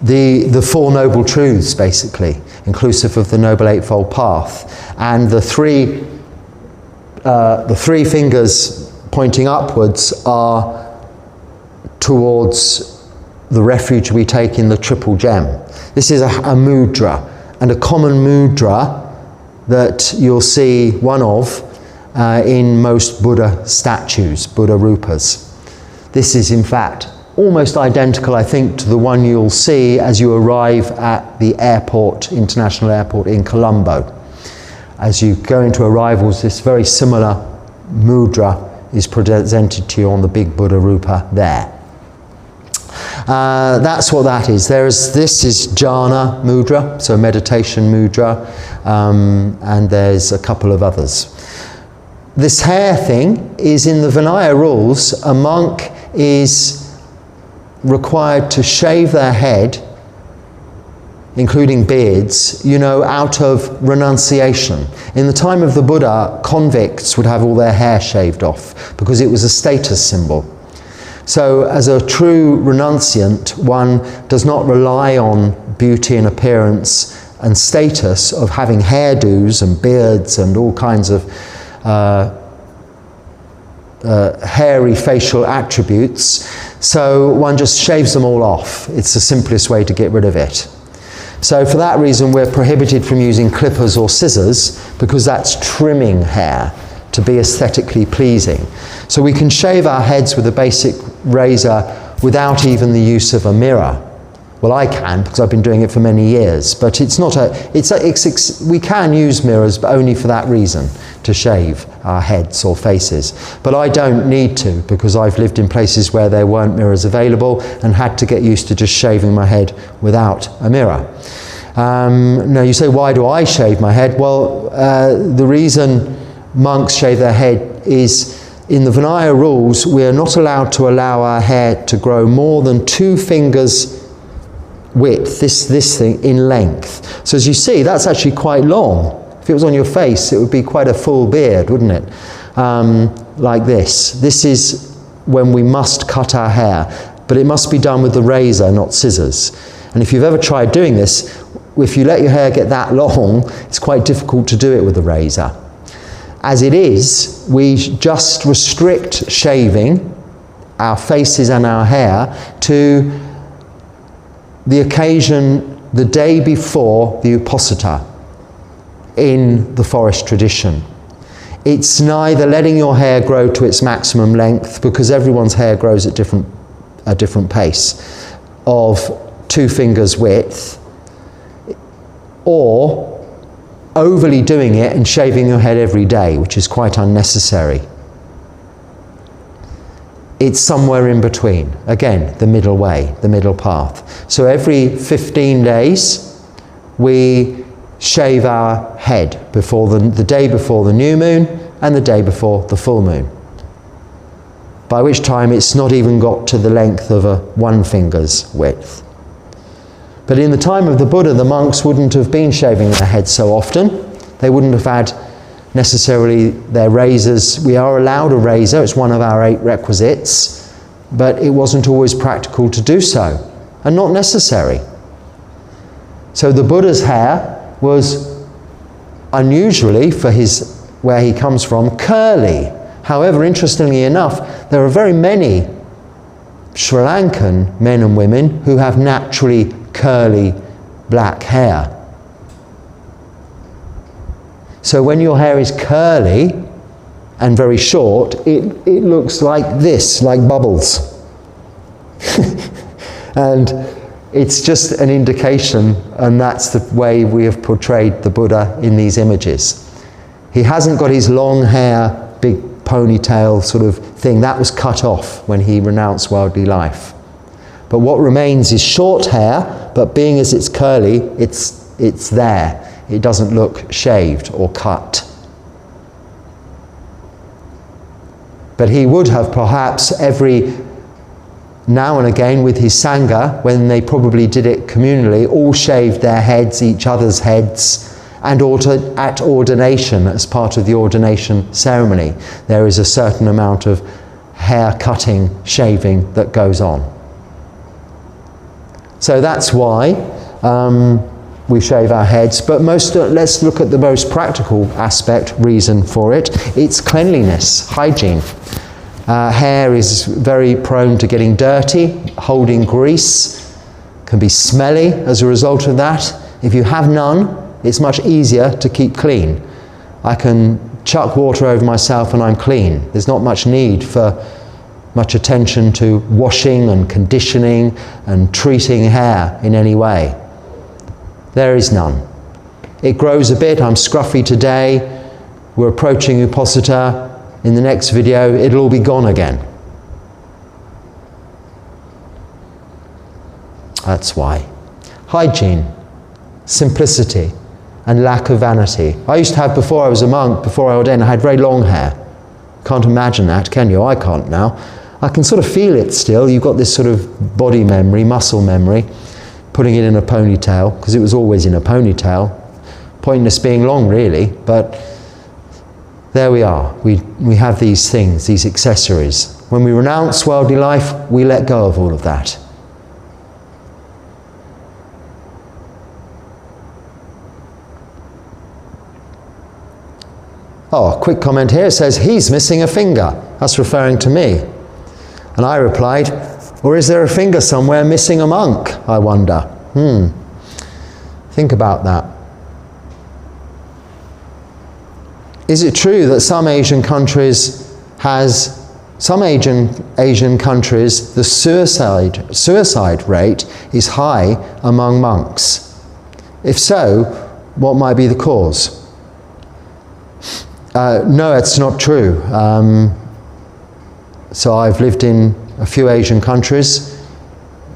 The Four Noble Truths, basically, inclusive of the Noble Eightfold Path. And the three fingers pointing upwards are towards the refuge we take in the triple gem. This is a mudra, and a common mudra that you'll see one of in most Buddha statues, Buddha rupas. This is in fact almost identical, I think, to the one you'll see as you arrive at the airport, international airport in Colombo. As you go into arrivals, this very similar mudra is presented to you on the big Buddha rupa there. That's what that is. This is jhana mudra, so meditation mudra, and there's a couple of others. This hair thing is in the Vinaya rules. A monk is required to shave their head, including beards, out of renunciation. In the time of the Buddha, convicts would have all their hair shaved off because it was a status symbol. So as a true renunciant, one does not rely on beauty and appearance and status of having hairdos and beards and all kinds of hairy facial attributes. So one just shaves them all off. It's the simplest way to get rid of it. So for that reason, we're prohibited from using clippers or scissors because that's trimming hair to be aesthetically pleasing. So we can shave our heads with a basic razor without even the use of a mirror. Well, I can because I've been doing it for many years, but we can use mirrors, but only for that reason, to shave our heads or faces. But I don't need to because I've lived in places where there weren't mirrors available and had to get used to just shaving my head without a mirror. Now you say, why do I shave my head? Well, the reason monks shave their head is in the Vinaya rules, we are not allowed to allow our hair to grow more than 2 fingers width, this thing, in length. So as you see, that's actually quite long. If it was on your face, it would be quite a full beard, wouldn't it? Like this. This is when we must cut our hair, but it must be done with the razor, not scissors. And if you've ever tried doing this, if you let your hair get that long, it's quite difficult to do it with a razor. As it is, we just restrict shaving our faces and our hair to the occasion the day before the Uposatha in the forest tradition. It's neither letting your hair grow to its maximum length, because everyone's hair grows at a different pace, of 2 fingers width, or overly doing it and shaving your head every day, which is quite unnecessary. It's somewhere in between. Again, the middle way, the middle path. So every 15 days, we shave our head before the day before the new moon and the day before the full moon. By which time it's not even got to the length of a 1 finger's width. But in the time of the Buddha, the monks wouldn't have been shaving their heads so often. They wouldn't have had necessarily their razors. We are allowed a razor, it's one of our 8 requisites, but it wasn't always practical to do so, and not necessary. So the Buddha's hair was unusually, for where he comes from, curly. However, interestingly enough, there are very many Sri Lankan men and women who have naturally curly black hair. So when your hair is curly and very short, it looks like this, like bubbles. And it's just an indication, and that's the way we have portrayed the Buddha in these images. He hasn't got his long hair, big ponytail sort of thing. That was cut off when he renounced worldly life. But what remains is short hair, but being as it's curly, it's there. It doesn't look shaved or cut. But he would have perhaps every now and again with his Sangha, when they probably did it communally, all shaved their heads, each other's heads, and at ordination, as part of the ordination ceremony, there is a certain amount of hair cutting, shaving that goes on. So that's why we shave our heads, but let's look at the most practical reason for it. It's cleanliness, hygiene. Hair is very prone to getting dirty, holding grease, can be smelly as a result of that. If you have none, it's much easier to keep clean. I can chuck water over myself and I'm clean. There's not much need for much attention to washing and conditioning and treating hair in any way. There is none. It grows a bit. I'm scruffy today. We're approaching Uposita. In the next video, it'll all be gone again. That's why. Hygiene, simplicity, and lack of vanity. I used to have, before I was a monk, before I ordained, I had very long hair. Can't imagine that, can you? I can't now. I can sort of feel it still. You've got this sort of body memory, muscle memory, putting it in a ponytail, because it was always in a ponytail. Pointless being long, really, but there we are. We have these things, these accessories. When we renounce worldly life, we let go of all of that. Oh, a quick comment here. It says, he's missing a finger. That's referring to me. And I replied, or is there a finger somewhere missing a monk, I wonder? Think about that. Is it true that some Asian countries, the suicide rate is high among monks? If so, what might be the cause? No, it's not true. So I've lived in a few Asian countries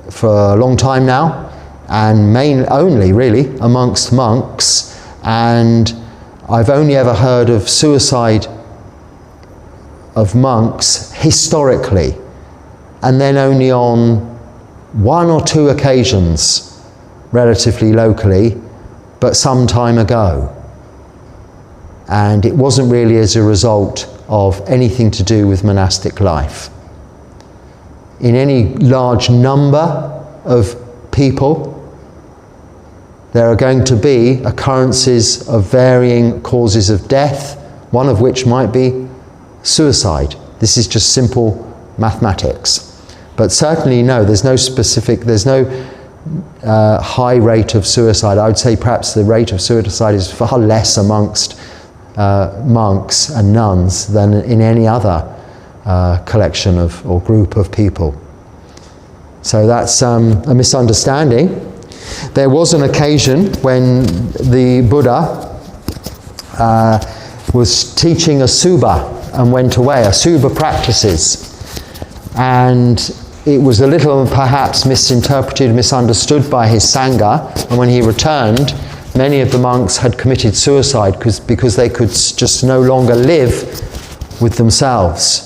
for a long time now, and only really amongst monks, and I've only ever heard of suicide of monks historically, and then only on 1 or 2 occasions, relatively locally, but some time ago. And it wasn't really as a result of anything to do with monastic life. In any large number of people, there are going to be occurrences of varying causes of death, one of which might be suicide. This is just simple mathematics. But certainly no, there's no high rate of suicide. I would say perhaps the rate of suicide is far less amongst monks and nuns than in any other collection or group of people. So that's a misunderstanding. There was an occasion when the Buddha was teaching Asubha and went away, Asubha practices. And it was a little perhaps misinterpreted, misunderstood by his Sangha, and when he returned, many of the monks had committed suicide because they could just no longer live with themselves.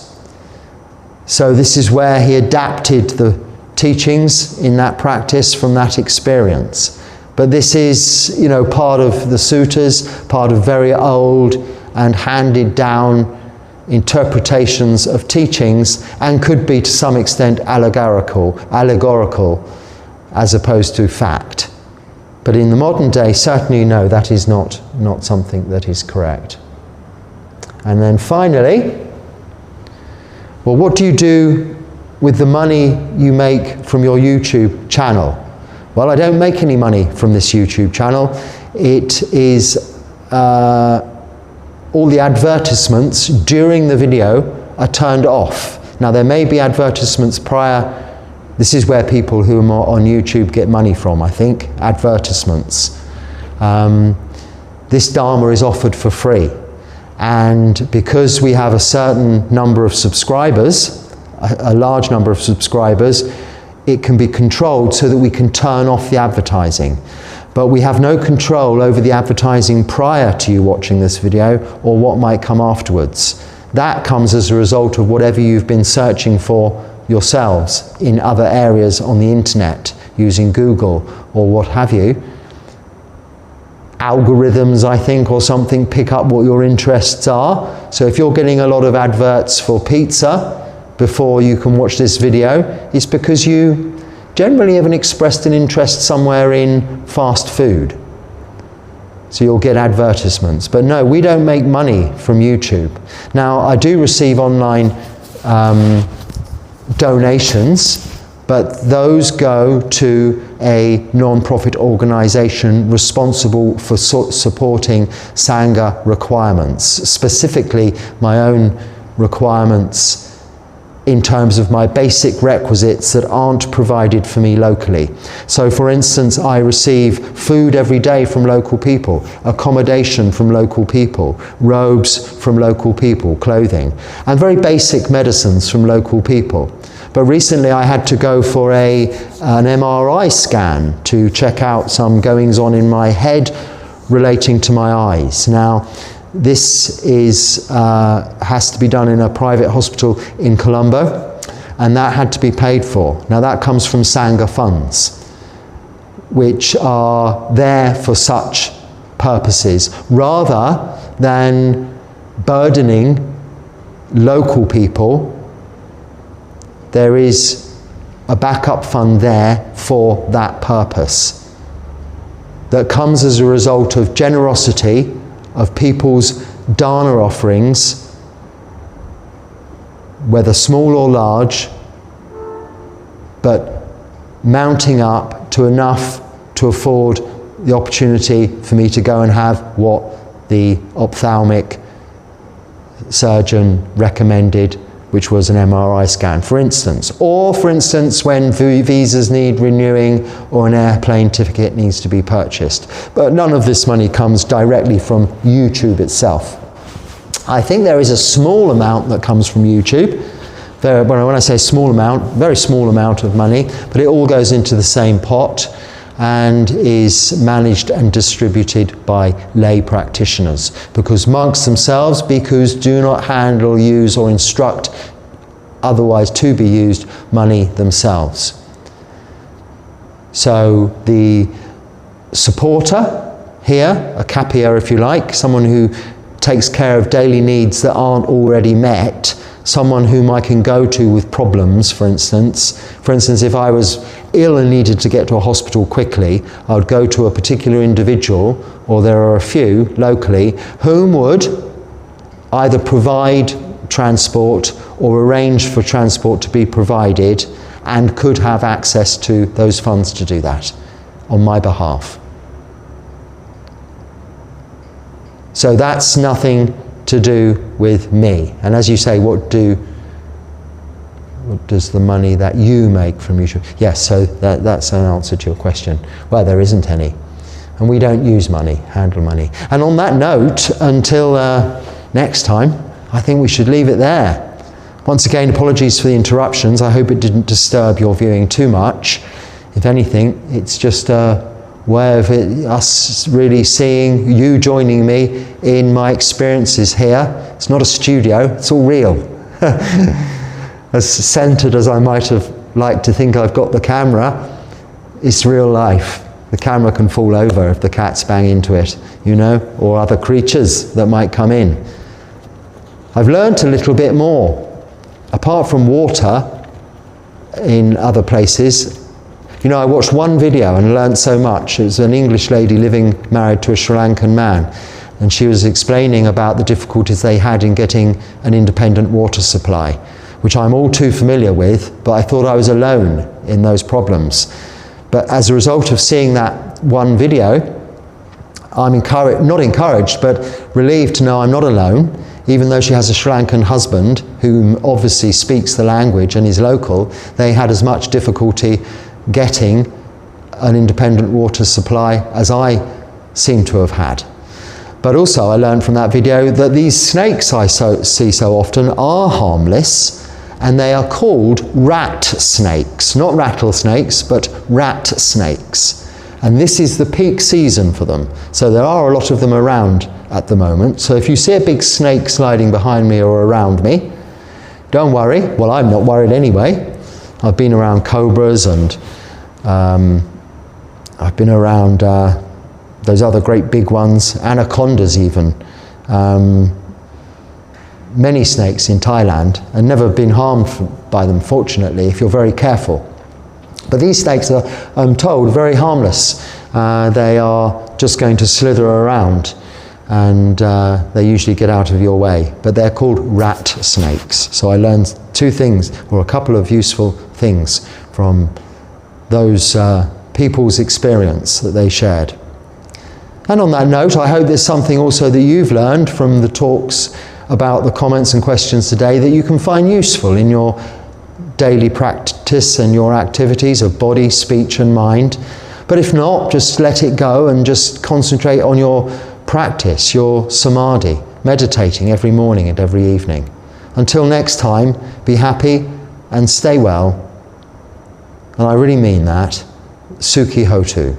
So this is where he adapted the teachings in that practice from that experience. But this is, part of the suttas, part of very old and handed down interpretations of teachings, and could be to some extent allegorical as opposed to fact. But in the modern day, certainly no, that is not something that is correct. And then finally, well, what do you do with the money you make from your YouTube channel? Well, I don't make any money from this YouTube channel. It is all the advertisements during the video are turned off. Now, there may be advertisements prior. This is where people who are on YouTube get money from, I think, advertisements. This Dharma is offered for free. And because we have a certain number of subscribers, a large number of subscribers, it can be controlled so that we can turn off the advertising. But we have no control over the advertising prior to you watching this video or what might come afterwards. That comes as a result of whatever you've been searching for yourselves in other areas on the internet, using Google or what have you. Algorithms, I think, or something, pick up what your interests are. So if you're getting a lot of adverts for pizza before you can watch this video, it's because you generally haven't expressed an interest somewhere in fast food. So you'll get advertisements. But no, we don't make money from YouTube. Now, I do receive online donations, but those go to a non-profit organisation responsible for supporting Sangha requirements, specifically my own requirements in terms of my basic requisites that aren't provided for me locally. So for instance, I receive food every day from local people, accommodation from local people, robes from local people, clothing, and very basic medicines from local people. But recently I had to go for an MRI scan to check out some goings on in my head relating to my eyes. Now, this has to be done in a private hospital in Colombo, and that had to be paid for. Now that comes from Sangha funds, which are there for such purposes, rather than burdening local people. There is a backup fund there for that purpose that comes as a result of generosity of people's dana offerings, whether small or large, but mounting up to enough to afford the opportunity for me to go and have what the ophthalmic surgeon recommended, which was an MRI scan, for instance. Or, for instance, when visas need renewing or an airplane ticket needs to be purchased. But none of this money comes directly from YouTube itself. I think there is a small amount that comes from YouTube. When I say small amount, very small amount of money, but it all goes into the same pot and is managed and distributed by lay practitioners, because monks themselves, bhikkhus, do not handle, use or instruct otherwise to be used money themselves. So the supporter here, a kapia if you like, someone who takes care of daily needs that aren't already met, someone whom I can go to with problems, for instance. For instance, if I was ill and needed to get to a hospital quickly, I would go to a particular individual, or there are a few locally, whom would either provide transport or arrange for transport to be provided, and could have access to those funds to do that on my behalf. So that's nothing to do with me. And as you say, what does the money that you make from YouTube? Yes, so that's an answer to your question. Well, there isn't any. And we don't use money, handle money. And on that note, until next time, I think we should leave it there. Once again, apologies for the interruptions. I hope it didn't disturb your viewing too much. If anything, it's just a way of us really seeing you joining me in my experiences here. It's not a studio, it's all real. As centered as I might have liked to think I've got the camera, it's real life. The camera can fall over if the cats bang into it, you know, or other creatures that might come in. I've learnt a little bit more. Apart from water in other places, you know, I watched one video and learned so much. It was an English lady married to a Sri Lankan man, and she was explaining about the difficulties they had in getting an independent water supply, which I'm all too familiar with, but I thought I was alone in those problems. But as a result of seeing that one video, I'm not encouraged, but relieved to know I'm not alone, even though she has a Sri Lankan husband who obviously speaks the language and is local. They had as much difficulty getting an independent water supply as I seem to have had. But also I learned from that video that these snakes I see so often are harmless, and they are called rat snakes, not rattlesnakes, but rat snakes. And this is the peak season for them. So there are a lot of them around at the moment. So if you see a big snake sliding behind me or around me, don't worry. Well, I'm not worried anyway. I've been around cobras, and I've been around those other great big ones, anacondas even, many snakes in Thailand, and never been harmed by them, fortunately, if you're very careful. But these snakes are, I'm told, very harmless. They are just going to slither around. and they usually get out of your way. But they're called rat snakes. So I learned two things, or a couple of useful things from those people's experience that they shared. And on that note, I hope there's something also that you've learned from the talks about the comments and questions today that you can find useful in your daily practice and your activities of body, speech and mind. But if not, just let it go and just concentrate on your practice, your samadhi, meditating every morning and every evening. Until next time, be happy and stay well. And I really mean that. Sukhi Hotu.